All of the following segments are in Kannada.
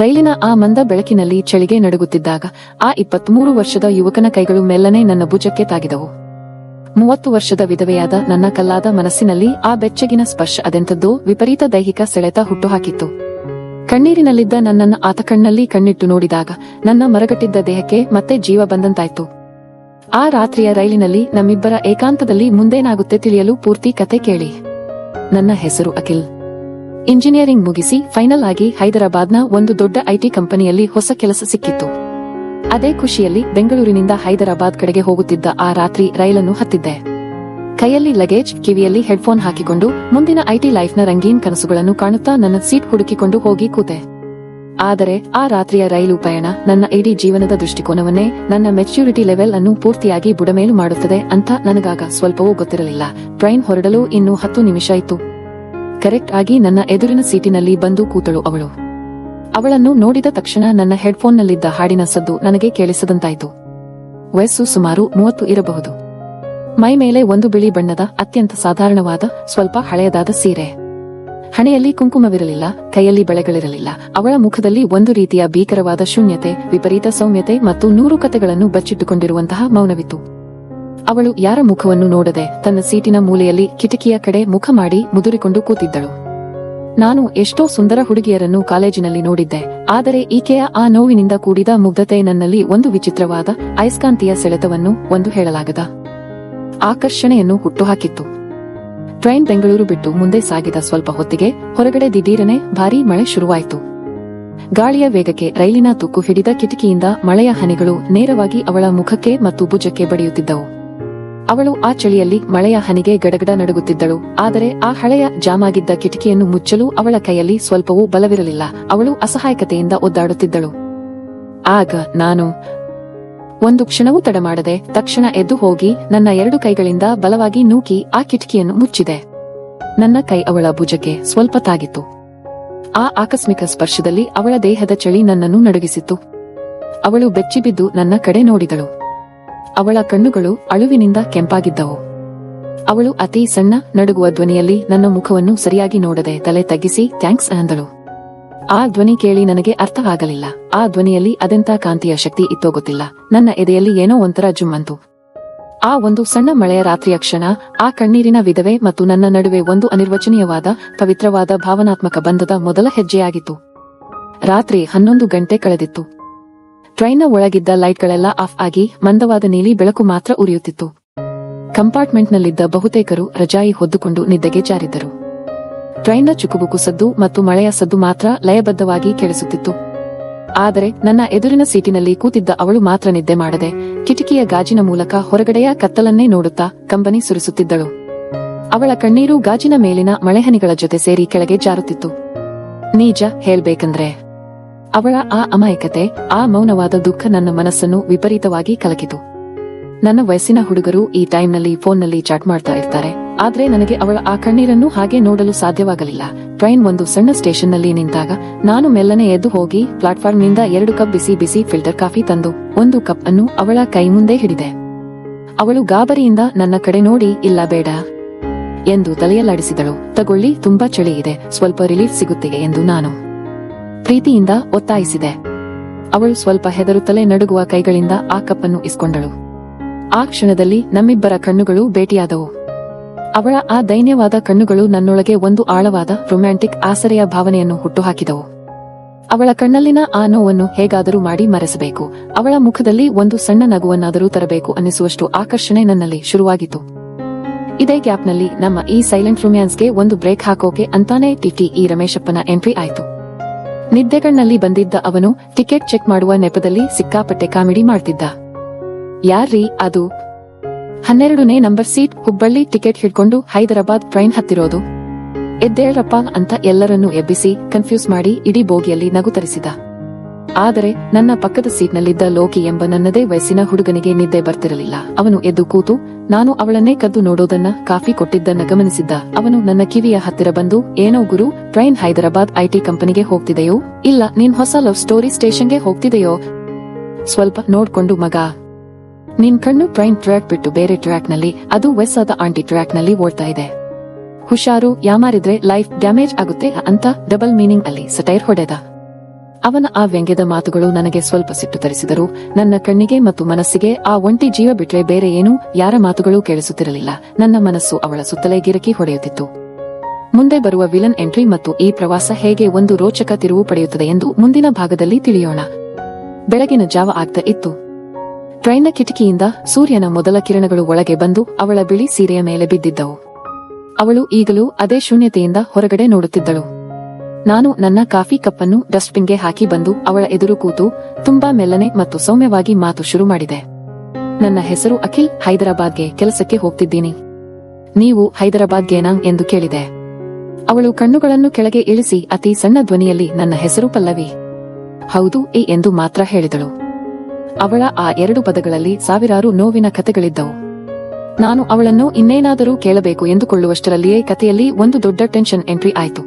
ರೈಲಿನ ಆ ಮಂದ ಬೆಳಕಿನಲ್ಲಿ ಚಳಿಗೆ ನಡುಗುತ್ತಿದ್ದಾಗ ಆ 23 ವರ್ಷದ ಯುವಕನ ಕೈಗಳು ಮೆಲ್ಲನೆ ನನ್ನ ಭುಜಕ್ಕೆ ತಾಗಿದವು. 30 ವರ್ಷದ ವಿಧವೆಯಾದ ನನ್ನ ಕಲ್ಲಾದ ಮನಸ್ಸಿನಲ್ಲಿ ಆ ಬೆಚ್ಚಗಿನ ಸ್ಪರ್ಶ ಅದೆಂಥದ್ದೋ ವಿಪರೀತ ದೈಹಿಕ ಸೆಳೆತ ಹುಟ್ಟುಹಾಕಿತ್ತು. ಕಣ್ಣೀರಿನಲ್ಲಿದ್ದ ನನ್ನನ್ನ ಆತ ಕಣ್ಣಲ್ಲಿ ಕಣ್ಣಿಟ್ಟು ನೋಡಿದಾಗ ನನ್ನ ಮರಗಟ್ಟಿದ್ದ ದೇಹಕ್ಕೆ ಮತ್ತೆ ಜೀವ ಬಂದಂತಾಯ್ತು. ಆ ರಾತ್ರಿಯ ರೈಲಿನಲ್ಲಿ ನಮ್ಮಿಬ್ಬರ ಏಕಾಂತದಲ್ಲಿ ಮುಂದೇನಾಗುತ್ತೆ ತಿಳಿಯಲು ಪೂರ್ತಿ ಕತೆ ಕೇಳಿ. ನನ್ನ ಹೆಸರು ಅಖಿಲ್. ಇಂಜಿನಿಯರಿಂಗ್ ಮುಗಿಸಿ ಫೈನಲ್ ಆಗಿ ಹೈದರಾಬಾದ್ನ ಒಂದು ದೊಡ್ಡ ಐಟಿ ಕಂಪನಿಯಲ್ಲಿ ಹೊಸ ಕೆಲಸ ಸಿಕ್ಕಿತ್ತು. ಅದೇ ಖುಷಿಯಲ್ಲಿ ಬೆಂಗಳೂರಿನಿಂದ ಹೈದರಾಬಾದ್ ಕಡೆಗೆ ಹೋಗುತ್ತಿದ್ದ ಆ ರಾತ್ರಿ ರೈಲನ್ನು ಹತ್ತಿದ್ದೆ. ಕೈಯಲ್ಲಿ ಲಗೇಜ್, ಕಿವಿಯಲ್ಲಿ ಹೆಡ್ಫೋನ್ ಹಾಕಿಕೊಂಡು ಮುಂದಿನ ಐಟಿ ಲೈಫ್ನ ರಂಗೀನ್ ಕನಸುಗಳನ್ನು ಕಾಣುತ್ತಾ ನನ್ನ ಸೀಟ್ ಹುಡುಕಿಕೊಂಡು ಹೋಗಿ ಕೂತೆ. ಆದರೆ ಆ ರಾತ್ರಿಯ ರೈಲು ಪಯಣ ನನ್ನ ಇಡೀ ಜೀವನದ ದೃಷ್ಟಿಕೋನವನ್ನೇ, ನನ್ನ ಮೆಚ್ಯೂರಿಟಿ ಲೆವೆಲ್ ಅನ್ನು ಪೂರ್ತಿಯಾಗಿ ಬುಡಮೇಲು ಮಾಡುತ್ತದೆ ಅಂತ ನನಗಾಗ ಸ್ವಲ್ಪವೂ ಗೊತ್ತಿರಲಿಲ್ಲ. ಟ್ರೈನ್ ಹೊರಡಲು ಇನ್ನೂ 10 ನಿಮಿಷ ಇತ್ತು. ಕರೆಕ್ಟ್ ಆಗಿ ನನ್ನ ಎದುರಿನ ಸೀಟಿನಲ್ಲಿ ಬಂದು ಕೂತಳು ಅವಳು. ಅವಳನ್ನು ನೋಡಿದ ತಕ್ಷಣ ನನ್ನ ಹೆಡ್ಫೋನ್ನಲ್ಲಿದ್ದ ಹಾಡಿನ ಸದ್ದು ನನಗೆ ಕೇಳಿಸದಂತಾಯಿತು. ವಯಸ್ಸು ಸುಮಾರು 30 ಇರಬಹುದು. ಮೈ ಮೇಲೆ ಒಂದು ಬಿಳಿ ಬಣ್ಣದ ಅತ್ಯಂತ ಸಾಧಾರಣವಾದ ಸ್ವಲ್ಪ ಹಳೆಯದಾದ ಸೀರೆ. ಹಣೆಯಲ್ಲಿ ಕುಂಕುಮವಿರಲಿಲ್ಲ, ಕೈಯಲ್ಲಿ ಬಳೆಗಳಿರಲಿಲ್ಲ. ಅವಳ ಮುಖದಲ್ಲಿ ಒಂದು ರೀತಿಯ ಭೀಕರವಾದ ಶೂನ್ಯತೆ, ವಿಪರೀತ ಸೌಮ್ಯತೆ ಮತ್ತು 100 ಕತೆಗಳನ್ನು ಬಚ್ಚಿಟ್ಟುಕೊಂಡಿರುವಂತಹ ಮೌನವಿತ್ತು. ಅವಳು ಯಾರ ಮುಖವನ್ನು ನೋಡದೆ ತನ್ನ ಸೀಟಿನ ಮೂಲೆಯಲ್ಲಿ ಕಿಟಕಿಯ ಕಡೆ ಮುಖ ಮಾಡಿ ಮುದುರಿಕೊಂಡು ಕೂತಿದ್ದಳು. ನಾನು ಎಷ್ಟೋ ಸುಂದರ ಹುಡುಗಿಯರನ್ನು ಕಾಲೇಜಿನಲ್ಲಿ ನೋಡಿದ್ದೆ, ಆದರೆ ಈಕೆಯ ಆ ನೋವಿನಿಂದ ಕೂಡಿದ ಮುಗ್ಧತೆ ನನ್ನಲ್ಲಿ ಒಂದು ವಿಚಿತ್ರವಾದ ಅಯಸ್ಕಾಂತೀಯ ಸೆಳೆತವನ್ನು, ಒಂದು ಹೇಳಲಾಗದ ಆಕರ್ಷಣೆಯನ್ನು ಹುಟ್ಟುಹಾಕಿತ್ತು. ಟ್ರೈನ್ ಬೆಂಗಳೂರು ಬಿಟ್ಟು ಮುಂದೆ ಸಾಗಿದ ಸ್ವಲ್ಪ ಹೊತ್ತಿಗೆ ಹೊರಗಡೆ ದಿಢೀರನೆ ಭಾರೀ ಮಳೆ ಶುರುವಾಯಿತು. ಗಾಳಿಯ ವೇಗಕ್ಕೆ ರೈಲಿನ ತುಕ್ಕು ಹಿಡಿದ ಕಿಟಕಿಯಿಂದ ಮಳೆಯ ಹನಿಗಳು ನೇರವಾಗಿ ಅವಳ ಮುಖಕ್ಕೆ ಮತ್ತು ಭುಜಕ್ಕೆ ಬಡಿಯುತ್ತಿದ್ದವು. ಅವಳು ಆ ಚಳಿಯಲ್ಲಿ ಮಳೆಯ ಹನಿಗೆ ಗಡಗಡ ನಡುಗುತ್ತಿದ್ದಳು. ಆದರೆ ಆ ಹಳೆಯ ಜಾಮಾಗಿದ್ದ ಕಿಟಕಿಯನ್ನು ಮುಚ್ಚಲು ಅವಳ ಕೈಯಲ್ಲಿ ಸ್ವಲ್ಪವೂ ಬಲವಿರಲಿಲ್ಲ. ಅವಳು ಅಸಹಾಯಕತೆಯಿಂದ ಒದ್ದಾಡುತ್ತಿದ್ದಳು. ಆಗ ನಾನು ಒಂದು ಕ್ಷಣವೂ ತಡ ಮಾಡದೆ ತಕ್ಷಣ ಎದ್ದು ಹೋಗಿ ನನ್ನ 2 ಕೈಗಳಿಂದ ಬಲವಾಗಿ ನೂಕಿ ಆ ಕಿಟಕಿಯನ್ನು ಮುಚ್ಚಿದೆ. ನನ್ನ ಕೈ ಅವಳ ಭುಜಕ್ಕೆ ಸ್ವಲ್ಪ ತಾಗಿತ್ತು. ಆ ಆಕಸ್ಮಿಕ ಸ್ಪರ್ಶದಲ್ಲಿ ಅವಳ ದೇಹದ ಚಳಿ ನನ್ನನ್ನು ನಡುಗಿಸಿತ್ತು. ಅವಳು ಬೆಚ್ಚಿಬಿದ್ದು ನನ್ನ ಕಡೆ ನೋಡಿದಳು. ಅವಳ ಕಣ್ಣುಗಳು ಅಳುವಿನಿಂದ ಕೆಂಪಾಗಿದ್ದವು. ಅವಳು ಅತಿ ಸಣ್ಣ ನಡುಗುವ ಧ್ವನಿಯಲ್ಲಿ ನನ್ನ ಮುಖವನ್ನು ಸರಿಯಾಗಿ ನೋಡದೆ ತಲೆ ತಗ್ಗಿಸಿ ಥ್ಯಾಂಕ್ಸ್ ಅಂದಳು. ಆ ಧ್ವನಿ ಕೇಳಿ ನನಗೆ ಅರ್ಥವಾಗಲಿಲ್ಲ. ಆ ಧ್ವನಿಯಲ್ಲಿ ಅದೆಂಥ ಕಾಂತಿಯ ಶಕ್ತಿ ಇತ್ತೋ ಗೊತ್ತಿಲ್ಲ. ನನ್ನ ಎದೆಯಲ್ಲಿ ಏನೋ ಒಂಥರ ಜುಮ್ಮಂತು. ಆ ಒಂದು ಸಣ್ಣ ಮಳೆಯ ರಾತ್ರಿಯ ಕ್ಷಣ, ಆ ಕಣ್ಣೀರಿನ ವಿಧವೆ ಮತ್ತು ನನ್ನ ನಡುವೆ ಒಂದು ಅನಿರ್ವಚನೀಯವಾದ ಪವಿತ್ರವಾದ ಭಾವನಾತ್ಮಕ ಬಂಧದ ಮೊದಲ ಹೆಜ್ಜೆಯಾಗಿತ್ತು. ರಾತ್ರಿ 11 ಗಂಟೆ ಕಳೆದಿತ್ತು. ಟ್ರೈನ್ನ ಒಳಗಿದ್ದ ಲೈಟ್ಗಳೆಲ್ಲ ಆಫ್ ಆಗಿ ಮಂದವಾದ ನೀಲಿ ಬೆಳಕು ಮಾತ್ರ ಉರಿಯುತ್ತಿತ್ತು. ಕಂಪಾರ್ಟ್ಮೆಂಟ್ನಲ್ಲಿದ್ದ ಬಹುತೇಕರು ರಜಾಯಿ ಹೊದ್ದುಕೊಂಡು ನಿದ್ದೆಗೆ ಜಾರಿದ್ದರು. ಟ್ರೈನ್ನ ಚುಕುಬುಕು ಸದ್ದು ಮತ್ತು ಮಳೆಯ ಸದ್ದು ಮಾತ್ರ ಲಯಬದ್ಧವಾಗಿ ಕೇಳಿಸುತ್ತಿತ್ತು. ಆದರೆ ನನ್ನ ಎದುರಿನ ಸೀಟಿನಲ್ಲಿ ಕೂತಿದ್ದ ಅವಳು ಮಾತ್ರ ನಿದ್ದೆ ಮಾಡದೆ ಕಿಟಕಿಯ ಗಾಜಿನ ಮೂಲಕ ಹೊರಗಡೆಯ ಕತ್ತಲನ್ನೇ ನೋಡುತ್ತಾ ಕಂಬನಿ ಸುರಿಸುತ್ತಿದ್ದಳು. ಅವಳ ಕಣ್ಣೀರು ಗಾಜಿನ ಮೇಲಿನ ಮಳೆಹನಿಗಳ ಜೊತೆ ಸೇರಿ ಕೆಳಗೆ ಜಾರುತ್ತಿತ್ತು. ನಿಜ ಹೇಳ್ಬೇಕಂದ್ರೆ ಅವಳ ಆ ಅಮಾಯಕತೆ, ಆ ಮೌನವಾದ ದುಃಖ ನನ್ನ ಮನಸ್ಸನ್ನು ವಿಪರೀತವಾಗಿ ಕಲಕಿತು. ನನ್ನ ವಯಸ್ಸಿನ ಹುಡುಗರು ಈ ಟೈಮ್ನಲ್ಲಿ ಫೋನ್ನಲ್ಲಿ ಚಾಟ್ ಮಾಡ್ತಾ ಇರ್ತಾರೆ, ಆದ್ರೆ ನನಗೆ ಅವಳ ಆ ಕಣ್ಣೀರನ್ನು ಹಾಗೆ ನೋಡಲು ಸಾಧ್ಯವಾಗಲಿಲ್ಲ. ಟ್ರೈನ್ ಒಂದು ಸಣ್ಣ ಸ್ಟೇಷನ್ನಲ್ಲಿ ನಿಂತಾಗ ನಾನು ಮೆಲ್ಲನೆ ಎದ್ದು ಹೋಗಿ ಪ್ಲಾಟ್ಫಾರ್ಮ್ನಿಂದ 2 ಕಪ್ ಬಿಸಿ ಬಿಸಿ ಫಿಲ್ಟರ್ ಕಾಫಿ ತಂದು ಒಂದು ಕಪ್ ಅನ್ನು ಅವಳ ಕೈ ಮುಂದೆ ಹಿಡಿದೆ. ಅವಳು ಗಾಬರಿಯಿಂದ ನನ್ನ ಕಡೆ ನೋಡಿ ಇಲ್ಲ ಬೇಡ ಎಂದು ತಲೆಯಲ್ಲಾಡಿಸಿದಳು. ತಗೊಳ್ಳಿ, ತುಂಬಾ ಚಳಿ ಇದೆ, ಸ್ವಲ್ಪ ರಿಲೀಫ್ ಸಿಗುತ್ತೆ ಎಂದು ನಾನು ಪ್ರೀತಿಯಿಂದ ಒತ್ತಾಯಿಸಿದೆ. ಅವಳು ಸ್ವಲ್ಪ ಹೆದರುತ್ತಲೇ ನಡುಗುವ ಕೈಗಳಿಂದ ಆ ಕಪ್ಪನ್ನು ಇಸ್ಕೊಂಡಳು. ಆ ಕ್ಷಣದಲ್ಲಿ ನಮ್ಮಿಬ್ಬರ ಕಣ್ಣುಗಳು ಭೇಟಿಯಾದವು. ಅವಳ ಆ ದೈನ್ಯವಾದ ಕಣ್ಣುಗಳು ನನ್ನೊಳಗೆ ಒಂದು ಆಳವಾದ ರೊಮ್ಯಾಂಟಿಕ್ ಆಸರೆಯ ಭಾವನೆಯನ್ನು ಹುಟ್ಟುಹಾಕಿದವು. ಅವಳ ಕಣ್ಣಲ್ಲಿನ ಆ ನೋವನ್ನು ಹೇಗಾದರೂ ಮಾಡಿ ಮರೆಸಬೇಕು, ಅವಳ ಮುಖದಲ್ಲಿ ಒಂದು ಸಣ್ಣ ನಗುವನ್ನಾದರೂ ತರಬೇಕು ಅನ್ನಿಸುವಷ್ಟು ಆಕರ್ಷಣೆ ನನ್ನಲ್ಲಿ ಶುರುವಾಗಿತ್ತು. ಇದೇ ಗ್ಯಾಪ್ನಲ್ಲಿ ನಮ್ಮ ಈ ಸೈಲೆಂಟ್ ರೊಮ್ಯಾನ್ಸ್ಗೆ ಒಂದು ಬ್ರೇಕ್ ಹಾಕೋಕೆ ಅಂತಾನೆ ಟಿಟಿ ರಮೇಶಪ್ಪನ ಎಂಟ್ರಿ ಆಯ್ತು. ನಿದ್ದೆಗಣ್ಣಲ್ಲಿ ಬಂದಿದ್ದ ಅವನು ಟಿಕೆಟ್ ಚೆಕ್ ಮಾಡುವ ನೆಪದಲ್ಲಿ ಸಿಕ್ಕಾಪಟ್ಟೆ ಕಾಮಿಡಿ ಮಾಡ್ತಿದ್ದ. ಯಾರ್ರೀ ಅದು? 12ನೇ ನಂಬರ್ ಸೀಟ್, ಹುಬ್ಬಳ್ಳಿ ಟಿಕೆಟ್ ಹಿಡ್ಕೊಂಡು ಹೈದರಾಬಾದ್ ಟ್ರೈನ್ ಹತ್ತಿರೋದು. ಎದ್ದೇಳ್ರಪ್ಪ ಅಂತ ಎಲ್ಲರನ್ನೂ ಎಬ್ಬಿಸಿ ಕನ್ಫ್ಯೂಸ್ ಮಾಡಿ ಇಡೀ ಬೋಗಿಯಲ್ಲಿ ನಗು ತರಿಸಿದ. ಆದರೆ ನನ್ನ ಪಕ್ಕದ ಸೀಟ್ನಲ್ಲಿದ್ದ ಲೋಕಿ ಎಂಬ ನನ್ನದೇ ವಯಸ್ಸಿನ ಹುಡುಗನಿಗೆ ನಿದ್ದೆ ಬರ್ತಿರಲಿಲ್ಲ. ಅವನು ಎದ್ದು ಕೂತು ನಾನು ಅವಳನ್ನೇ ಕದ್ದು ನೋಡೋದನ್ನ, ಕಾಫಿ ಕೊಟ್ಟಿದ್ದನ್ನ ಗಮನಿಸಿದ್ದ. ಅವನು ನನ್ನ ಕಿವಿಯ ಹತ್ತಿರ ಬಂದು, ಏನೋ ಗುರು, ಟ್ರೈನ್ ಹೈದರಾಬಾದ್ ಐಟಿ ಕಂಪನಿಗೆ ಹೋಗ್ತಿದೆಯೋ? ಇಲ್ಲ, ನೀನ್ ಹೊಸ ಲವ್ ಸ್ಟೋರಿ ಸ್ಟೇಷನ್ಗೆ ಹೋಗ್ತಿದೆಯೋ? ಸ್ವಲ್ಪ ನೋಡ್ಕೊಂಡು ಮಗ, ನಿನ್ ಕಣ್ಣು ಟ್ರೈನ್ ಟ್ರ್ಯಾಕ್ ಬಿಟ್ಟು ಬೇರೆ ಟ್ರ್ಯಾಕ್ನಲ್ಲಿ, ಅದು ವಯಸ್ಸಾದ ಆಂಟಿ ಟ್ರ್ಯಾಕ್ನಲ್ಲಿ ಓಡ್ತಾ ಇದೆ. ಹುಷಾರು, ಯಾಮಾರಿದ್ರೆ ಲೈಫ್ ಡ್ಯಾಮೇಜ್ ಆಗುತ್ತೆ ಅಂತ ಡಬಲ್ ಮೀನಿಂಗ್ ಅಲ್ಲಿ ಸಟೈರ್ ಹೊಡೆದ. ಅವನ ಆ ವ್ಯಂಗ್ಯದ ಮಾತುಗಳು ನನಗೆ ಸ್ವಲ್ಪ ಸಿಟ್ಟು ತರಿಸಿದರು. ನನ್ನ ಕಣ್ಣಿಗೆ ಮತ್ತು ಮನಸ್ಸಿಗೆ ಆ ಒಂಟಿ ಜೀವ ಬಿಟ್ರೆ ಬೇರೆ ಏನೂ ಯಾರ ಮಾತುಗಳೂ ಕೇಳಿಸುತ್ತಿರಲಿಲ್ಲ. ನನ್ನ ಮನಸ್ಸು ಅವಳ ಸುತ್ತಲೇ ಗಿರಕಿ ಹೊಡೆಯುತ್ತಿತ್ತು. ಮುಂದೆ ಬರುವ ವಿಲನ್ ಎಂಟ್ರಿ ಮತ್ತು ಈ ಪ್ರವಾಸ ಹೇಗೆ ಒಂದು ರೋಚಕ ತಿರುವು ಪಡೆಯುತ್ತದೆ ಎಂದು ಮುಂದಿನ ಭಾಗದಲ್ಲಿ ತಿಳಿಯೋಣ. ಬೆಳಗಿನ ಜಾವ ಆಗ್ತಾ ಇತ್ತು. ಟ್ರೈನ್ನ ಕಿಟಕಿಯಿಂದ ಸೂರ್ಯನ ಮೊದಲ ಕಿರಣಗಳು ಒಳಗೆ ಬಂದು ಅವಳ ಬಿಳಿ ಸೀರೆಯ ಮೇಲೆ ಬಿದ್ದಿದ್ದವು. ಅವಳು ಈಗಲೂ ಅದೇ ಶೂನ್ಯತೆಯಿಂದ ಹೊರಗಡೆ ನೋಡುತ್ತಿದ್ದಳು. ನಾನು ನನ್ನ ಕಾಫಿ ಕಪ್ಪನ್ನು ಡಸ್ಟ್ಬಿನ್ಗೆ ಹಾಕಿ ಬಂದು ಅವಳ ಎದುರು ಕೂತು ತುಂಬಾ ಮೆಲ್ಲನೆ ಮತ್ತು ಸೌಮ್ಯವಾಗಿ ಮಾತು ಶುರು ಮಾಡಿದೆ. ನನ್ನ ಹೆಸರು ಅಖಿಲ್, ಹೈದರಾಬಾದ್ಗೆ ಕೆಲಸಕ್ಕೆ ಹೋಗ್ತಿದ್ದೀನಿ. ನೀವು ಹೈದರಾಬಾದ್ಗೇನಾ ಎಂದು ಕೇಳಿದೆ. ಅವಳು ಕಣ್ಣುಗಳನ್ನು ಕೆಳಗೆ ಇಳಿಸಿ ಅತಿ ಸಣ್ಣ ಧ್ವನಿಯಲ್ಲಿ ನನ್ನ ಹೆಸರು ಪಲ್ಲವಿ. ಹೌದು ಎಂದು ಮಾತ್ರ ಹೇಳಿದಳು. ಅವಳ ಆ 2 ಪದಗಳಲ್ಲಿ ಸಾವಿರಾರು ನೋವಿನ ಕಥೆಗಳಿದ್ದವು. ನಾನು ಅವಳನ್ನು ಇನ್ನೇನಾದರೂ ಕೇಳಬೇಕು ಎಂದುಕೊಳ್ಳುವಷ್ಟರಲ್ಲಿಯೇ ಕಥೆಯಲ್ಲಿ ಒಂದು ದೊಡ್ಡ ಟೆನ್ಷನ್ ಎಂಟ್ರಿ ಆಯಿತು.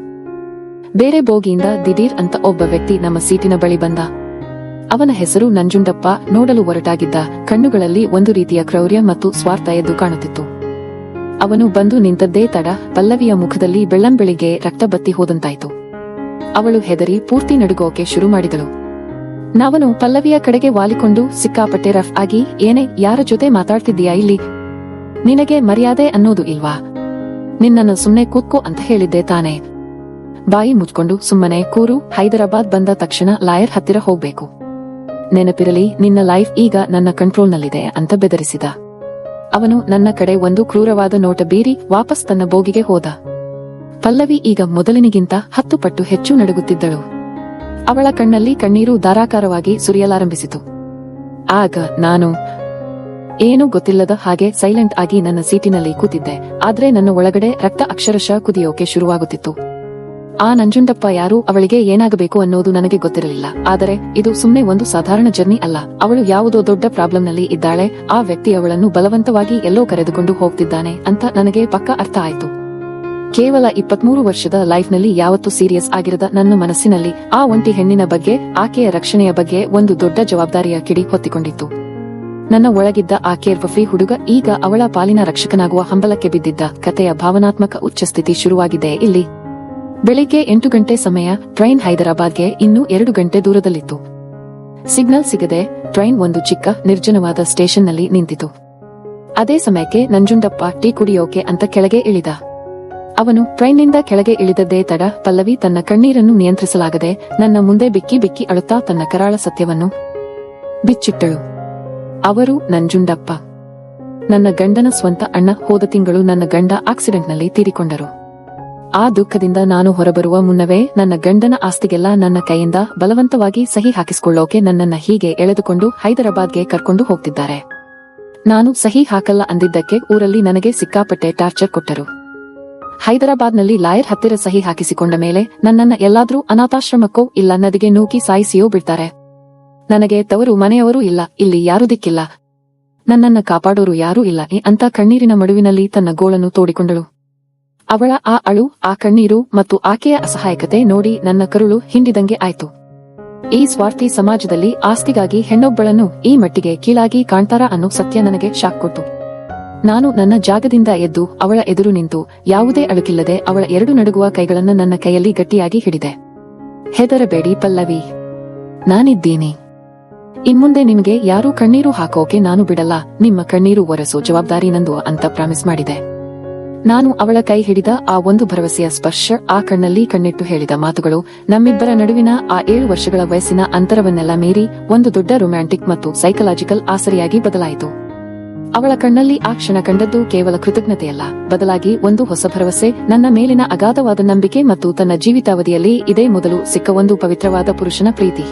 ಬೇರೆ ಬೋಗಿಯಿಂದ ದಿಢೀರ್ ಅಂತ ಒಬ್ಬ ವ್ಯಕ್ತಿ ನಮ್ಮ ಸೀಟಿನ ಬಳಿ ಬಂದ. ಅವನ ಹೆಸರು ನಂಜುಂಡಪ್ಪ. ನೋಡಲು ಒರಟಾಗಿದ್ದ, ಕಣ್ಣುಗಳಲ್ಲಿ ಒಂದು ರೀತಿಯ ಕ್ರೌರ್ಯ ಮತ್ತು ಸ್ವಾರ್ಥ ಎದ್ದು ಕಾಣುತ್ತಿತ್ತು. ಅವನು ಬಂದು ನಿಂತದ್ದೇ ತಡ ಪಲ್ಲವಿಯ ಮುಖದಲ್ಲಿ ಬೆಳ್ಳಂಬೆಳಿಗ್ಗೆ ರಕ್ತ ಬತ್ತಿ ಹೋದಂತಾಯಿತು. ಅವಳು ಹೆದರಿ ಪೂರ್ತಿ ನಡುಗೋಕೆ ಶುರು ಮಾಡಿದಳು. ನಾವನು ಪಲ್ಲವಿಯ ಕಡೆಗೆ ವಾಲಿಕೊಂಡು ಸಿಕ್ಕಾಪಟ್ಟೆ ರಫ್ ಆಗಿ, ಏನೇ, ಯಾರ ಜೊತೆ ಮಾತಾಡ್ತಿದ್ದೀಯಾ ಇಲ್ಲಿ? ನಿನಗೆ ಮರ್ಯಾದೆ ಅನ್ನೋದು ಇಲ್ವಾ? ನಿನ್ನನ್ನು ಸುಮ್ನೆ ಕೂತ್ಕೋ ಅಂತ ಹೇಳಿದ್ದೆ ತಾನೇ? ಬಾಯಿ ಮುಚ್ಕೊಂಡು ಸುಮ್ಮನೆ ಕೂರು. ಹೈದರಾಬಾದ್ ಬಂದ ತಕ್ಷಣ ಲಾಯರ್ ಹತ್ತಿರ ಹೋಗ್ಬೇಕು. ನೆನಪಿರಲಿ, ನಿನ್ನ ಲೈಫ್ ಈಗ ನನ್ನ ಕಂಟ್ರೋಲ್ನಲ್ಲಿದೆ ಅಂತ ಬೆದರಿಸಿದ. ಅವನು ನನ್ನ ಕಡೆ ಒಂದು ಕ್ರೂರವಾದ ನೋಟ ಬೀರಿ ವಾಪಸ್ ತನ್ನ ಬೋಗಿಗೆ ಹೋದ. ಪಲ್ಲವಿ ಈಗ ಮೊದಲಿನಿಗಿಂತ 10 ಪಟ್ಟು ಹೆಚ್ಚು ನಡುಗುತ್ತಿದ್ದಳು. ಅವಳ ಕಣ್ಣಲ್ಲಿ ಕಣ್ಣೀರು ಧಾರಾಕಾರವಾಗಿ ಸುರಿಯಲಾರಂಭಿಸಿತು. ಆಗ ನಾನು ಏನೂ ಗೊತ್ತಿಲ್ಲದ ಹಾಗೆ ಸೈಲೆಂಟ್ ಆಗಿ ನನ್ನ ಸೀಟಿನಲ್ಲಿ ಕೂತಿದ್ದೆ. ಆದ್ರೆ ನನ್ನ ಒಳಗಡೆ ರಕ್ತ ಅಕ್ಷರಶಃ ಕುದಿಯೋಕೆ ಶುರುವಾಗುತ್ತಿತ್ತು. ಆ ನಂಜುಂಡಪ್ಪ ಯಾರು, ಅವಳಿಗೆ ಏನಾಗಬೇಕು ಅನ್ನೋದು ನನಗೆ ಗೊತ್ತಿರಲಿಲ್ಲ. ಆದರೆ ಇದು ಸುಮ್ನೆ ಒಂದು ಸಾಧಾರಣ ಜರ್ನಿ ಅಲ್ಲ. ಅವಳು ಯಾವುದೋ ದೊಡ್ಡ ಪ್ರಾಬ್ಲಮ್ನಲ್ಲಿ ಇದ್ದಾಳೆ. ಆ ವ್ಯಕ್ತಿ ಅವಳನ್ನು ಬಲವಂತವಾಗಿ ಎಲ್ಲೋ ಕರೆದುಕೊಂಡು ಹೋಗ್ತಿದ್ದಾನೆ ಅಂತ ನನಗೆ ಪಕ್ಕಾ ಅರ್ಥ ಆಯ್ತು. ಕೇವಲ 23 ವರ್ಷದ ಲೈಫ್ನಲ್ಲಿ ಯಾವತ್ತೂ ಸೀರಿಯಸ್ ಆಗಿರದ ನನ್ನ ಮನಸ್ಸಿನಲ್ಲಿ ಆ ಒಂಟಿ ಹೆಣ್ಣಿನ ಬಗ್ಗೆ, ಆಕೆಯ ರಕ್ಷಣೆಯ ಬಗ್ಗೆ ಒಂದು ದೊಡ್ಡ ಜವಾಬ್ದಾರಿಯ ಕಿಡಿ ಹೊತ್ತಿಕೊಂಡಿತ್ತು. ನನ್ನ ಒಳಗಿದ್ದ ಆ ಕೇರ್ಫ್ರೀ ಹುಡುಗ ಈಗ ಅವಳ ಪಾಲಿನ ರಕ್ಷಕನಾಗುವ ಹಂಬಲಕ್ಕೆ ಬಿದ್ದಿದ್ದ. ಕಥೆಯ ಭಾವನಾತ್ಮಕ ಉಚ್ಚಸ್ಥಿತಿ ಶುರುವಾಗಿದೆ ಇಲ್ಲಿ. ಬೆಳಿಗ್ಗೆ 8 ಗಂಟೆ ಸಮಯ. ಟ್ರೈನ್ ಹೈದರಾಬಾದ್ಗೆ ಇನ್ನೂ 2 ಗಂಟೆ ದೂರದಲ್ಲಿತ್ತು. ಸಿಗ್ನಲ್ ಸಿಗದೆ ಟ್ರೈನ್ ಒಂದು ಚಿಕ್ಕ ನಿರ್ಜನವಾದ ಸ್ಟೇಷನ್ನಲ್ಲಿ ನಿಂತಿತು. ಅದೇ ಸಮಯಕ್ಕೆ ನಂಜುಂಡಪ್ಪ ಟೀ ಕುಡಿಯೋಕೆ ಅಂತ ಕೆಳಗೆ ಇಳಿದ. ಅವನು ಟ್ರೈನ್ನಿಂದ ಕೆಳಗೆ ಇಳಿದದ್ದೇ ತಡ ಪಲ್ಲವಿ ತನ್ನ ಕಣ್ಣೀರನ್ನು ನಿಯಂತ್ರಿಸಲಾಗದೆ ನನ್ನ ಮುಂದೆ ಬಿಕ್ಕಿ ಬಿಕ್ಕಿ ಅಳುತ್ತಾ ತನ್ನ ಕರಾಳ ಸತ್ಯವನ್ನು ಬಿಚ್ಚಿಟ್ಟಳು. ಅವರು ನಂಜುಂಡಪ್ಪ, ನನ್ನ ಗಂಡನ ಸ್ವಂತ ಅಣ್ಣ. ಹೋದ ತಿಂಗಳು ನನ್ನ ಗಂಡ ಆಕ್ಸಿಡೆಂಟ್ನಲ್ಲಿ ತೀರಿಕೊಂಡರು. ಆ ದುಃಖದಿಂದ ನಾನು ಹೊರಬರುವ ಮುನ್ನವೇ ನನ್ನ ಗಂಡನ ಆಸ್ತಿಗೆಲ್ಲ ನನ್ನ ಕೈಯಿಂದ ಬಲವಂತವಾಗಿ ಸಹಿ ಹಾಕಿಸಿಕೊಳ್ಳೋಕೆ ನನ್ನನ್ನ ಹೀಗೆ ಎಳೆದುಕೊಂಡು ಹೈದರಾಬಾದ್ಗೆ ಕರ್ಕೊಂಡು ಹೋಗ್ತಿದ್ದಾರೆ. ನಾನು ಸಹಿ ಹಾಕಲ್ಲ ಅಂದಿದ್ದಕ್ಕೆ ಊರಲ್ಲಿ ನನಗೆ ಸಿಕ್ಕಾಪಟ್ಟೆ ಟಾರ್ಚರ್ ಕೊಟ್ಟರು. ಹೈದರಾಬಾದ್ನಲ್ಲಿ ಲಾಯರ್ ಹತ್ತಿರ ಸಹಿ ಹಾಕಿಸಿಕೊಂಡ ಮೇಲೆ ನನ್ನನ್ನ ಎಲ್ಲಾದ್ರೂ ಅನಾಥಾಶ್ರಮಕ್ಕೋ ಇಲ್ಲ ನದಿಗೆ ನೂಕಿ ಸಾಯಿಸಿಯೋ ಬಿಡ್ತಾರೆ. ನನಗೆ ತವರು ಮನೆಯವರೂ ಇಲ್ಲ, ಇಲ್ಲಿ ಯಾರೂ ದಿಕ್ಕಿಲ್ಲ, ನನ್ನನ್ನ ಕಾಪಾಡೋರು ಯಾರೂ ಇಲ್ಲ ಅಂತ ಕಣ್ಣೀರಿನ ಮಡುವಿನಲ್ಲಿ ತನ್ನ ಗೋಳನ್ನು ತೋಡಿಕೊಂಡಳು. ಅವಳ ಆ ಅಳು, ಆ ಕಣ್ಣೀರು ಮತ್ತು ಆಕೆಯ ಅಸಹಾಯಕತೆ ನೋಡಿ ನನ್ನ ಕರುಳು ಹಿಂಡಿದಂಗೆ ಆಯ್ತು. ಈ ಸ್ವಾರ್ಥಿ ಸಮಾಜದಲ್ಲಿ ಆಸ್ತಿಗಾಗಿ ಹೆಣ್ಣೊಬ್ಬಳನ್ನು ಈ ಮಟ್ಟಿಗೆ ಕೀಳಾಗಿ ಕಾಣ್ತಾರಾ ಅನ್ನೋ ಸತ್ಯ ನನಗೆ ಶಾಕ್ ಕೊಟ್ಟು ನಾನು ನನ್ನ ಜಾಗದಿಂದ ಎದ್ದು ಅವಳ ಎದುರು ನಿಂತು ಯಾವುದೇ ಅಳುಕಿಲ್ಲದೆ ಅವಳ 2 ನಡುಗುವ ಕೈಗಳನ್ನು ನನ್ನ ಕೈಯಲ್ಲಿ ಗಟ್ಟಿಯಾಗಿ ಹಿಡಿದೆ. ಹೆದರಬೇಡಿ ಪಲ್ಲವಿ, ನಾನಿದ್ದೀನಿ. ಇನ್ಮುಂದೆ ನಿಮಗೆ ಯಾರೂ ಕಣ್ಣೀರು ಹಾಕೋಕೆ ನಾನು ಬಿಡಲ್ಲ. ನಿಮ್ಮ ಕಣ್ಣೀರು ಒರೆಸೋ ಜವಾಬ್ದಾರಿ ನಂದು ಅಂತ ಪ್ರಾಮಿಸ್ ಮಾಡಿದೆ. ನಾನು ಅವಳ ಕೈ ಹಿಡಿದ ಆ ಒಂದು ಭರವಸೆಯ ಸ್ಪರ್ಶ, ಆ ಕಣ್ಣಲ್ಲಿ ಕಣ್ಣಿಟ್ಟು ಹೇಳಿದ ಮಾತುಗಳು ನಮ್ಮಿಬ್ಬರ ನಡುವಿನ ಆ 7 ವರ್ಷಗಳ ವಯಸ್ಸಿನ ಅಂತರವನ್ನೆಲ್ಲ ಮೀರಿ ಒಂದು ದೊಡ್ಡ ರೊಮ್ಯಾಂಟಿಕ್ ಮತ್ತು ಸೈಕಲಾಜಿಕಲ್ ಆಸರೆಯಾಗಿ ಬದಲಾಯಿತು. ಅವಳ ಕಣ್ಣಲ್ಲಿ ಆ ಕ್ಷಣ ಕಂಡದ್ದು ಕೇವಲ ಕೃತಜ್ಞತೆಯಲ್ಲ, ಬದಲಾಗಿ ಒಂದು ಹೊಸ ಭರವಸೆ, ನನ್ನ ಮೇಲಿನ ಅಗಾಧವಾದ ನಂಬಿಕೆ ಮತ್ತು ತನ್ನ ಜೀವಿತಾವಧಿಯಲ್ಲಿ ಇದೇ ಮೊದಲು ಸಿಕ್ಕ ಒಂದು ಪವಿತ್ರವಾದ ಪುರುಷನ ಪ್ರೀತಿ.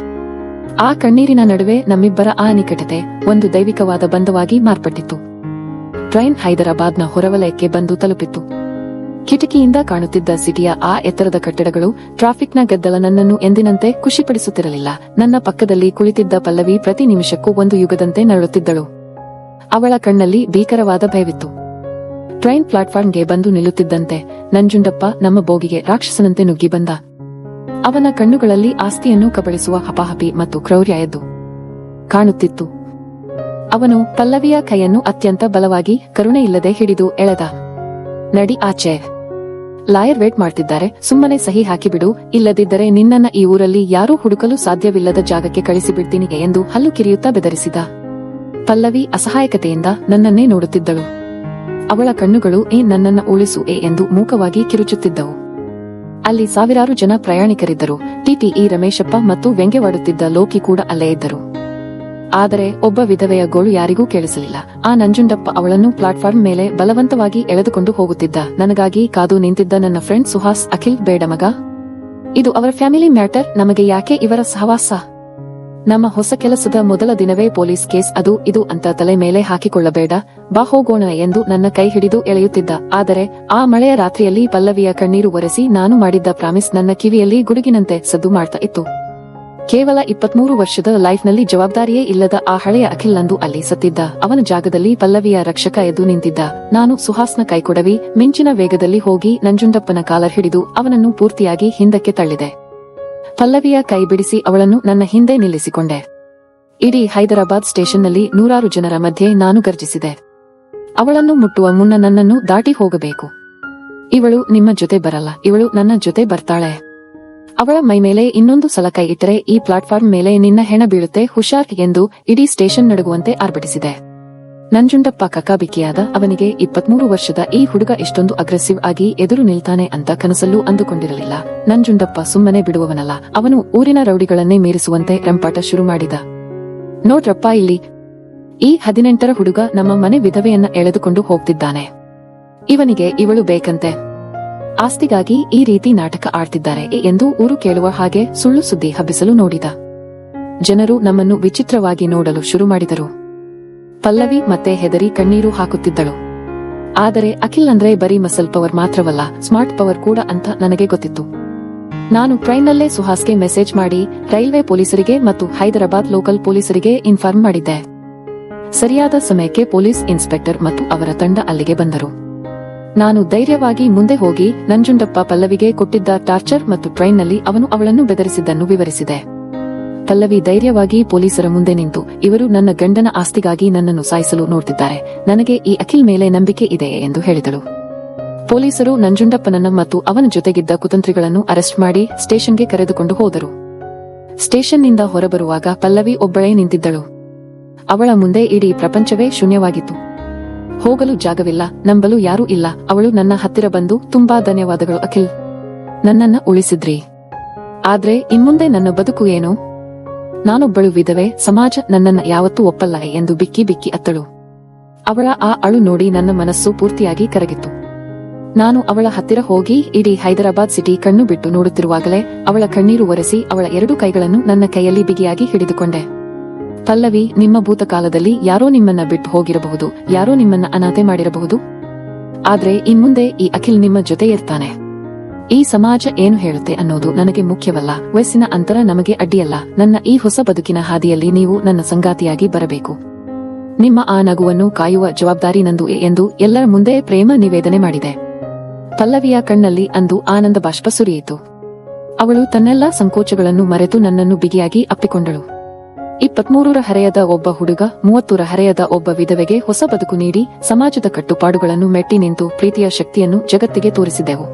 ಆ ಕಣ್ಣೀರಿನ ನಡುವೆ ನಮ್ಮಿಬ್ಬರ ಆ ನಿಕಟತೆ ಒಂದು ದೈವಿಕವಾದ ಬಂಧವಾಗಿ ಮಾರ್ಪಟ್ಟಿತ್ತು. ಟ್ರೈನ್ ಹೈದರಾಬಾದ್ನ ಹೊರವಲಯಕ್ಕೆ ಬಂದು ತಲುಪಿತ್ತು. ಕಿಟಕಿಯಿಂದ ಕಾಣುತ್ತಿದ್ದ ಸಿಟಿಯ ಆ ಎತ್ತರದ ಕಟ್ಟಡಗಳು, ಟ್ರಾಫಿಕ್ನ ಗದ್ದಲ ನನ್ನನ್ನು ಎಂದಿನಂತೆ ಖುಷಿಪಡಿಸುತ್ತಿರಲಿಲ್ಲ. ನನ್ನ ಪಕ್ಕದಲ್ಲಿ ಕುಳಿತಿದ್ದ ಪಲ್ಲವಿ ಪ್ರತಿ ನಿಮಿಷಕ್ಕೂ ಒಂದು ಯುಗದಂತೆ ನರಳುತ್ತಿದ್ದಳು. ಅವಳ ಕಣ್ಣಲ್ಲಿ ಭೀಕರವಾದ ಭಯವಿತ್ತು. ಟ್ರೈನ್ ಪ್ಲಾಟ್ಫಾರ್ಮ್ಗೆ ಬಂದು ನಿಲ್ಲುತ್ತಿದ್ದಂತೆ ನಂಜುಂಡಪ್ಪ ನಮ್ಮ ಬೋಗಿಗೆ ರಾಕ್ಷಸನಂತೆ ನುಗ್ಗಿ ಬಂದ. ಅವನ ಕಣ್ಣುಗಳಲ್ಲಿ ಆಸ್ತಿಯನ್ನು ಕಬಳಿಸುವ ಹಪಾಹಪಿ ಮತ್ತು ಕ್ರೌರ್ಯ ಎದ್ದು ಕಾಣುತ್ತಿತ್ತು. ಅವನು ಪಲ್ಲವಿಯ ಕೈಯನ್ನು ಅತ್ಯಂತ ಬಲವಾಗಿ, ಕರುಣೆಯಿಲ್ಲದೆ ಹಿಡಿದು ಎಳೆದ. ನಡಿ ಆಚೆ, ಲಾಯರ್ ವೇಟ್ ಮಾಡ್ತಿದ್ದಾರೆ, ಸುಮ್ಮನೆ ಸಹಿ ಹಾಕಿಬಿಡು, ಇಲ್ಲದಿದ್ದರೆ ನಿನ್ನನ್ನ ಈ ಊರಲ್ಲಿ ಯಾರೂ ಹುಡುಕಲು ಸಾಧ್ಯವಿಲ್ಲದ ಜಾಗಕ್ಕೆ ಕಳಿಸಿಬಿಡ್ತೀನಿ ಎಂದು ಹಲ್ಲು ಕಿರಿಯುತ್ತಾ ಬೆದರಿಸಿದ. ಪಲ್ಲವಿ ಅಸಹಾಯಕತೆಯಿಂದ ನನ್ನನ್ನೇ ನೋಡುತ್ತಿದ್ದಳು. ಅವಳ ಕಣ್ಣುಗಳು ನನ್ನನ್ನ ಉಳಿಸು ಎಂದು ಮೂಕವಾಗಿ ಕಿರುಚುತ್ತಿದ್ದವು. ಅಲ್ಲಿ ಸಾವಿರಾರು ಜನ ಪ್ರಯಾಣಿಕರಿದ್ದರು. ಟಿಟಿಇ ರಮೇಶಪ್ಪ ಮತ್ತು ವ್ಯಂಗ್ಯವಾಡುತ್ತಿದ್ದ ಲೋಕಿ ಕೂಡ ಅಲ್ಲೇ ಇದ್ದರು. ಆದರೆ ಒಬ್ಬ ವಿಧವೆಯ ಗೋಳು ಯಾರಿಗೂ ಕೇಳಿಸಲಿಲ್ಲ. ಆ ನಂಜುಂಡಪ್ಪ ಅವಳನ್ನು ಪ್ಲಾಟ್ಫಾರ್ಮ್ ಮೇಲೆ ಬಲವಂತವಾಗಿ ಎಳೆದುಕೊಂಡು ಹೋಗುತ್ತಿದ್ದ. ನನಗಾಗಿ ಕಾದು ನಿಂತಿದ್ದ ನನ್ನ ಫ್ರೆಂಡ್ ಸುಹಾಸ್, ಅಖಿಲ್, ಬೇಡ ಮಗ, ಇದು ಅವರ ಫ್ಯಾಮಿಲಿ ಮ್ಯಾಟರ್, ನಮಗೆ ಯಾಕೆ ಇವರ ಸಹವಾಸ? ನಮ್ಮ ಹೊಸ ಕೆಲಸದ ಮೊದಲ ದಿನವೇ ಪೊಲೀಸ್ ಕೇಸ್, ಅದು ಇದು ಅಂತ ತಲೆ ಮೇಲೆ ಹಾಕಿಕೊಳ್ಳಬೇಡ, ಬಾ ಹೋಗೋಣ ಎಂದು ನನ್ನ ಕೈ ಹಿಡಿದು ಎಳೆಯುತ್ತಿದ್ದ. ಆದರೆ ಆ ಮಳೆಯ ರಾತ್ರಿಯಲ್ಲಿ ಪಲ್ಲವಿಯ ಕಣ್ಣೀರು ಒರೆಸಿ ನಾನು ಮಾಡಿದ್ದ ಪ್ರಾಮಿಸ್ ನನ್ನ ಕಿವಿಯಲ್ಲಿ ಗುಡುಗಿನಂತೆ ಸದ್ದು ಮಾಡ್ತಾ ಇತ್ತು. ಕೇವಲ 23 ವರ್ಷದ ಲೈಫ್ನಲ್ಲಿ ಜವಾಬ್ದಾರಿಯೇ ಇಲ್ಲದ ಆ ಹಳೆಯ ಅಖಿಲ್ ಅಂದು ಅಲ್ಲಿ ಸತ್ತಿದ್ದ. ಅವನ ಜಾಗದಲ್ಲಿ ಪಲ್ಲವಿಯ ರಕ್ಷಕ ಎದ್ದು ನಿಂತಿದ್ದ. ನಾನು ಸುಹಾಸ್ನ ಕೈಕೊಡವಿ ಮಿಂಚಿನ ವೇಗದಲ್ಲಿ ಹೋಗಿ ನಂಜುಂಡಪ್ಪನ ಕಾಲರ್ ಹಿಡಿದು ಅವನನ್ನು ಪೂರ್ತಿಯಾಗಿ ಹಿಂದಕ್ಕೆ ತಳ್ಳಿದೆ. ಪಲ್ಲವಿಯ ಕೈ ಬಿಡಿಸಿ ಅವಳನ್ನು ನನ್ನ ಹಿಂದೆ ನಿಲ್ಲಿಸಿಕೊಂಡೆ. ಇಡೀ ಹೈದರಾಬಾದ್ ಸ್ಟೇಷನ್ನಲ್ಲಿ ನೂರಾರು ಜನರ ಮಧ್ಯೆ ನಾನು ಗರ್ಜಿಸಿದೆ, ಅವಳನ್ನು ಮುಟ್ಟುವ ಮುನ್ನ ನನ್ನನ್ನು ದಾಟಿ ಹೋಗಬೇಕು. ಇವಳು ನಿಮ್ಮ ಜೊತೆ ಬರಲ್ಲ, ಇವಳು ನನ್ನ ಜೊತೆ ಬರ್ತಾಳೆ. ಅವಳ ಮೈಮೇಲೆ ಇನ್ನೊಂದು ಸಲ ಕೈ ಇಟ್ಟರೆ ಈ ಪ್ಲಾಟ್ಫಾರ್ಮ್ ಮೇಲೆ ನಿನ್ನ ಹೆಣ ಬೀಳುತ್ತೆ, ಹುಷಾರ್ ಎಂದು ಇಡೀ ಸ್ಟೇಷನ್ ನಡುಗುವಂತೆ ಆರ್ಭಟಿಸಿದೆ. ನಂಜುಂಡಪ್ಪ ಕಕ್ಕಾಬಿಕ್ಕಿಯಾದ. ಅವನಿಗೆ 23 ವರ್ಷದ ಈ ಹುಡುಗ ಎಷ್ಟೊಂದು ಅಗ್ರೆಸಿವ್ ಆಗಿ ಎದುರು ನಿಲ್ತಾನೆ ಅಂತ ಕನಸಲ್ಲೂ ಅಂದುಕೊಂಡಿರಲಿಲ್ಲ. ನಂಜುಂಡಪ್ಪ ಸುಮ್ಮನೆ ಬಿಡುವವನಲ್ಲ. ಅವನು ಊರಿನ ರೌಡಿಗಳನ್ನೇ ಮೀರಿಸುವಂತೆ ರಂಪಾಟ ಶುರು ಮಾಡಿದ. ನೋಡ್ರಪ್ಪ ಇಲ್ಲಿ, ಈ 18ರ ಹುಡುಗ ನಮ್ಮ ಮನೆ ವಿಧವೆಯನ್ನ ಎಳೆದುಕೊಂಡು ಹೋಗ್ತಿದ್ದಾನೆ. ಇವನಿಗೆ ಇವಳು ಬೇಕಂತೆ. ಆಸ್ತಿಗಾಗಿ ಈ ರೀತಿ ನಾಟಕ ಆಡ್ತಿದ್ದಾರೆ ಎಂದು ಊರು ಕೇಳುವ ಹಾಗೆ ಸುಳ್ಳು ಸುದ್ದಿ ಹಬ್ಬಿಸಲು ನೋಡಿದ. ಜನರು ನಮ್ಮನ್ನು ವಿಚಿತ್ರವಾಗಿ ನೋಡಲು ಶುರು ಮಾಡಿದರು. ಪಲ್ಲವಿ ಮತ್ತೆ ಹೆದರಿ ಕಣ್ಣೀರು ಹಾಕುತ್ತಿದ್ದಳು. ಆದರೆ ಅಖಿಲ್ ಅಂದ್ರೆ ಬರೀ ಮಸಲ್ ಪವರ್ ಮಾತ್ರವಲ್ಲ, ಸ್ಮಾರ್ಟ್ ಪವರ್ ಕೂಡ ಅಂತ ನನಗೆ ಗೊತ್ತಿತ್ತು. ನಾನು ಟ್ರೈನ್ನಲ್ಲೇ ಸುಹಾಸ್ಗೆ ಮೆಸೇಜ್ ಮಾಡಿ ರೈಲ್ವೆ ಪೊಲೀಸರಿಗೆ ಮತ್ತು ಹೈದರಾಬಾದ್ ಲೋಕಲ್ ಪೊಲೀಸರಿಗೆ ಇನ್ಫಾರ್ಮ್ ಮಾಡಿದ್ದೆ. ಸರಿಯಾದ ಸಮಯಕ್ಕೆ ಪೊಲೀಸ್ ಇನ್ಸ್ಪೆಕ್ಟರ್ ಮತ್ತು ಅವರ ತಂಡ ಅಲ್ಲಿಗೆ ಬಂದರು. ನಾನು ಧೈರ್ಯವಾಗಿ ಮುಂದೆ ಹೋಗಿ ನಂಜುಂಡಪ್ಪ ಪಲ್ಲವಿಗೆ ಕೊಟ್ಟಿದ್ದ ಟಾರ್ಚರ್ ಮತ್ತು ಟ್ರೈನ್ನಲ್ಲಿ ಅವನು ಅವಳನ್ನು ಬೆದರಿಸಿದ್ದನ್ನು ವಿವರಿಸಿದೆ. ಪಲ್ಲವಿ ಧೈರ್ಯವಾಗಿ ಪೊಲೀಸರ ಮುಂದೆ ನಿಂತು, ಇವರು ನನ್ನ ಗಂಡನ ಆಸ್ತಿಗಾಗಿ ನನ್ನನ್ನು ಸಾಯಿಸಲು ನೋಡ್ತಿದ್ದಾರೆ, ನನಗೆ ಈ ಅಖಿಲ್ ಮೇಲೆ ನಂಬಿಕೆ ಇದೆ ಎಂದು ಹೇಳಿದಳು. ಪೊಲೀಸರು ನಂಜುಂಡಪ್ಪನನ್ನ ಮತ್ತು ಅವನ ಜೊತೆಗಿದ್ದ ಕುತಂತ್ರಿಗಳನ್ನು ಅರೆಸ್ಟ್ ಮಾಡಿ ಸ್ಟೇಷನ್ಗೆ ಕರೆದುಕೊಂಡು ಹೋದರು. ಸ್ಟೇಷನ್ನಿಂದ ಹೊರಬರುವಾಗ ಪಲ್ಲವಿ ಒಬ್ಬಳೇ ನಿಂತಿದ್ದಳು. ಅವಳ ಮುಂದೆ ಇಡೀ ಪ್ರಪಂಚವೇ ಶೂನ್ಯವಾಗಿತ್ತು. ಹೋಗಲು ಜಾಗವಿಲ್ಲ, ನಂಬಲು ಯಾರೂ ಇಲ್ಲ. ಅವಳು ನನ್ನ ಹತ್ತಿರ ಬಂದು, ತುಂಬಾ ಧನ್ಯವಾದಗಳು ಅಖಿಲ್, ನನ್ನನ್ನ ಉಳಿಸಿದ್ರಿ. ಆದ್ರೆ ಇನ್ಮುಂದೆ ನನ್ನ ಬದುಕು ಏನು? ನಾನೊಬ್ಬಳು ವಿಧವೆ, ಸಮಾಜ ನನ್ನನ್ನ ಯಾವತ್ತೂ ಒಪ್ಪಲ್ಲ ಎಂದು ಬಿಕ್ಕಿ ಬಿಕ್ಕಿ ಅತ್ತಳು. ಅವಳ ಆ ಅಳು ನೋಡಿ ನನ್ನ ಮನಸ್ಸು ಪೂರ್ತಿಯಾಗಿ ಕರಗಿತ್ತು. ನಾನು ಅವಳ ಹತ್ತಿರ ಹೋಗಿ ಇಡೀ ಹೈದರಾಬಾದ್ ಸಿಟಿ ಕಣ್ಣು ಬಿಟ್ಟು ನೋಡುತ್ತಿರುವಾಗಲೇ ಅವಳ ಕಣ್ಣೀರು ಒರೆಸಿ ಅವಳ 2 ಕೈಗಳನ್ನು ನನ್ನ ಕೈಯಲ್ಲಿ ಬಿಗಿಯಾಗಿ ಹಿಡಿದುಕೊಂಡೆ. ಪಲ್ಲವಿ, ನಿಮ್ಮ ಭೂತಕಾಲದಲ್ಲಿ ಯಾರೋ ನಿಮ್ಮನ್ನ ಬಿಟ್ಟು ಹೋಗಿರಬಹುದು, ಯಾರೋ ನಿಮ್ಮನ್ನ ಅನಾಥೆ ಮಾಡಿರಬಹುದು. ಆದ್ರೆ ಇನ್ಮುಂದೆ ಈ ಅಖಿಲ್ ನಿಮ್ಮ ಜೊತೆ ಇರ್ತಾನೆ. ಈ ಸಮಾಜ ಏನು ಹೇಳುತ್ತೆ ಅನ್ನೋದು ನನಗೆ ಮುಖ್ಯವಲ್ಲ, ವಯಸ್ಸಿನ ಅಂತರ ನಮಗೆ ಅಡ್ಡಿಯಲ್ಲ. ನನ್ನ ಈ ಹೊಸ ಬದುಕಿನ ಹಾದಿಯಲ್ಲಿ ನೀವು ನನ್ನ ಸಂಗಾತಿಯಾಗಿ ಬರಬೇಕು. ನಿಮ್ಮ ಆ ನಗುವನ್ನು ಕಾಯುವ ಜವಾಬ್ದಾರಿ ನಂದು ಎಂದು ಎಲ್ಲರ ಮುಂದೆ ಪ್ರೇಮ ನಿವೇದನೆ ಮಾಡಿದೆ. ಪಲ್ಲವಿಯ ಕಣ್ಣಲ್ಲಿ ಅಂದು ಆನಂದ ಬಾಷ್ಪ ಸುರಿಯಿತು. ಅವಳು ತನ್ನೆಲ್ಲ ಸಂಕೋಚಗಳನ್ನು ಮರೆತು ನನ್ನನ್ನು ಬಿಗಿಯಾಗಿ ಅಪ್ಪಿಕೊಂಡಳು. 23ರ ಹರೆಯದ ಒಬ್ಬ ಹುಡುಗ, 30ರ ಹರೆಯದ ಒಬ್ಬ ವಿಧವೆಗೆ ಹೊಸ ಬದುಕು ನೀಡಿ ಸಮಾಜದ ಕಟ್ಟುಪಾಡುಗಳನ್ನು ಮೆಟ್ಟಿ ನಿಂತು ಪ್ರೀತಿಯ ಶಕ್ತಿಯನ್ನು ಜಗತ್ತಿಗೆ ತೋರಿಸಿದೆವು.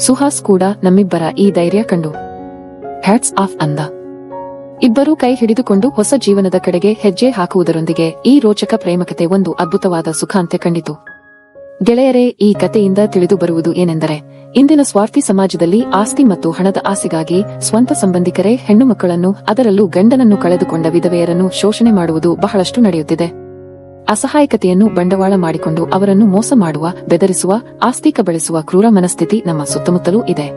ಸುಹಾಸ್ ಕೂಡ ನಮ್ಮಿಬ್ಬರ ಈ ಧೈರ್ಯ ಕಂಡು ಹ್ಯಾಟ್ಸ್ ಆಫ್ ಅಂದ. ಇಬ್ಬರೂ ಕೈ ಹಿಡಿದುಕೊಂಡು ಹೊಸ ಜೀವನದ ಕಡೆಗೆ ಹೆಜ್ಜೆ ಹಾಕುವುದರೊಂದಿಗೆ ಈ ರೋಚಕ ಪ್ರೇಮಕತೆ ಒಂದು ಅದ್ಭುತವಾದ ಸುಖಾಂತ್ಯ ಕಂಡಿತು. ಗೆಳೆಯರೇ, ಈ ಕಥೆಯಿಂದ ತಿಳಿದು ಬರುವುದು ಏನೆಂದರೆ, ಇಂದಿನ ಸ್ವಾರ್ಥಿ ಸಮಾಜದಲ್ಲಿ ಆಸ್ತಿ ಮತ್ತು ಹಣದ ಆಸೆಗಾಗಿ ಸ್ವಂತ ಸಂಬಂಧಿಕರೇ ಹೆಣ್ಣು ಮಕ್ಕಳನ್ನು, ಅದರಲ್ಲೂ ಗಂಡನನ್ನು ಕಳೆದುಕೊಂಡ ವಿಧವೆಯರನ್ನು ಶೋಷಣೆ ಮಾಡುವುದು ಬಹಳಷ್ಟು ನಡೆಯುತ್ತಿದೆ. ಅಸಹಾಯಕತೆಯನ್ನು ಬಂಡವಾಳ ಮಾಡಿಕೊಂಡು ಅವರನ್ನು ಮೋಸ ಮಾಡುವ, ಬೆದರಿಸುವ, ಆಸ್ತಿ ಕಬಳಿಸುವ ಕ್ರೂರ ಮನಸ್ಥಿತಿ ನಮ್ಮ ಸುತ್ತಮುತ್ತಲೂ ಇದೆ.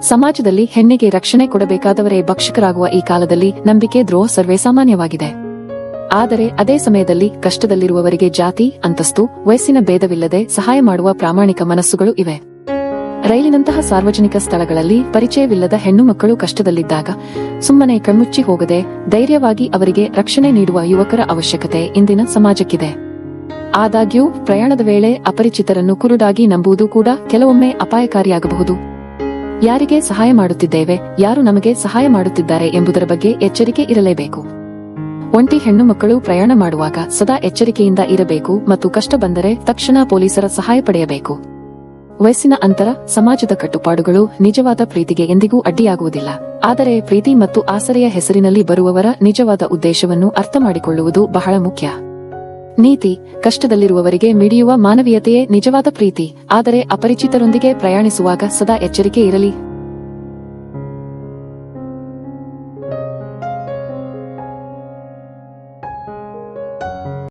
ಸಮಾಜದಲ್ಲಿ ಹೆಣ್ಣಿಗೆ ರಕ್ಷಣೆ ಕೊಡಬೇಕಾದವರೇ ಭಕ್ಷಕರಾಗುವ ಈ ಕಾಲದಲ್ಲಿ ನಂಬಿಕೆ ದ್ರೋಹ ಸರ್ವೇಸಾಮಾನ್ಯವಾಗಿದೆ. ಆದರೆ ಅದೇ ಸಮಯದಲ್ಲಿ ಕಷ್ಟದಲ್ಲಿರುವವರಿಗೆ ಜಾತಿ, ಅಂತಸ್ತು, ವಯಸ್ಸಿನ ಭೇದವಿಲ್ಲದೆ ಸಹಾಯ ಮಾಡುವ ಪ್ರಾಮಾಣಿಕ ಮನಸ್ಸುಗಳು ಇವೆ. ರೈಲಿನಂತಹ ಸಾರ್ವಜನಿಕ ಸ್ಥಳಗಳಲ್ಲಿ ಪರಿಚಯವಿಲ್ಲದ ಹೆಣ್ಣು ಮಕ್ಕಳು ಕಷ್ಟದಲ್ಲಿದ್ದಾಗ ಸುಮ್ಮನೆ ಕಣ್ಮುಚ್ಚಿ ಹೋಗದೆ ಧೈರ್ಯವಾಗಿ ಅವರಿಗೆ ರಕ್ಷಣೆ ನೀಡುವ ಯುವಕರ ಅವಶ್ಯಕತೆ ಇಂದಿನ ಸಮಾಜಕ್ಕಿದೆ. ಆದಾಗ್ಯೂ ಪ್ರಯಾಣದ ವೇಳೆ ಅಪರಿಚಿತರನ್ನು ಕುರುಡಾಗಿ ನಂಬುವುದು ಕೂಡ ಕೆಲವೊಮ್ಮೆ ಅಪಾಯಕಾರಿಯಾಗಬಹುದು. ಯಾರಿಗೆ ಸಹಾಯ ಮಾಡುತ್ತಿದ್ದೇವೆ, ಯಾರು ನಮಗೆ ಸಹಾಯ ಮಾಡುತ್ತಿದ್ದಾರೆ ಎಂಬುದರ ಬಗ್ಗೆ ಎಚ್ಚರಿಕೆ ಇರಲೇಬೇಕು. ಒಂಟಿ ಹೆಣ್ಣು ಮಕ್ಕಳು ಪ್ರಯಾಣ ಮಾಡುವಾಗ ಸದಾ ಎಚ್ಚರಿಕೆಯಿಂದ ಇರಬೇಕು ಮತ್ತು ಕಷ್ಟ ಬಂದರೆ ತಕ್ಷಣ ಪೊಲೀಸರ ಸಹಾಯ ಪಡೆಯಬೇಕು. ವಯಸ್ಸಿನ ಅಂತರ, ಸಮಾಜದ ಕಟ್ಟುಪಾಡುಗಳು ನಿಜವಾದ ಪ್ರೀತಿಗೆ ಎಂದಿಗೂ ಅಡ್ಡಿಯಾಗುವುದಿಲ್ಲ. ಆದರೆ ಪ್ರೀತಿ ಮತ್ತು ಆಸರೆಯ ಹೆಸರಿನಲ್ಲಿ ಬರುವವರ ನಿಜವಾದ ಉದ್ದೇಶವನ್ನು ಅರ್ಥ ಮಾಡಿಕೊಳ್ಳುವುದು ಬಹಳ ಮುಖ್ಯ. ನೀತಿ: ಕಷ್ಟದಲ್ಲಿರುವವರಿಗೆ ಮಿಡಿಯುವ ಮಾನವೀಯತೆಯೇ ನಿಜವಾದ ಪ್ರೀತಿ. ಆದರೆ ಅಪರಿಚಿತರೊಂದಿಗೆ ಪ್ರಯಾಣಿಸುವಾಗ ಸದಾ ಎಚ್ಚರಿಕೆ ಇರಲಿ.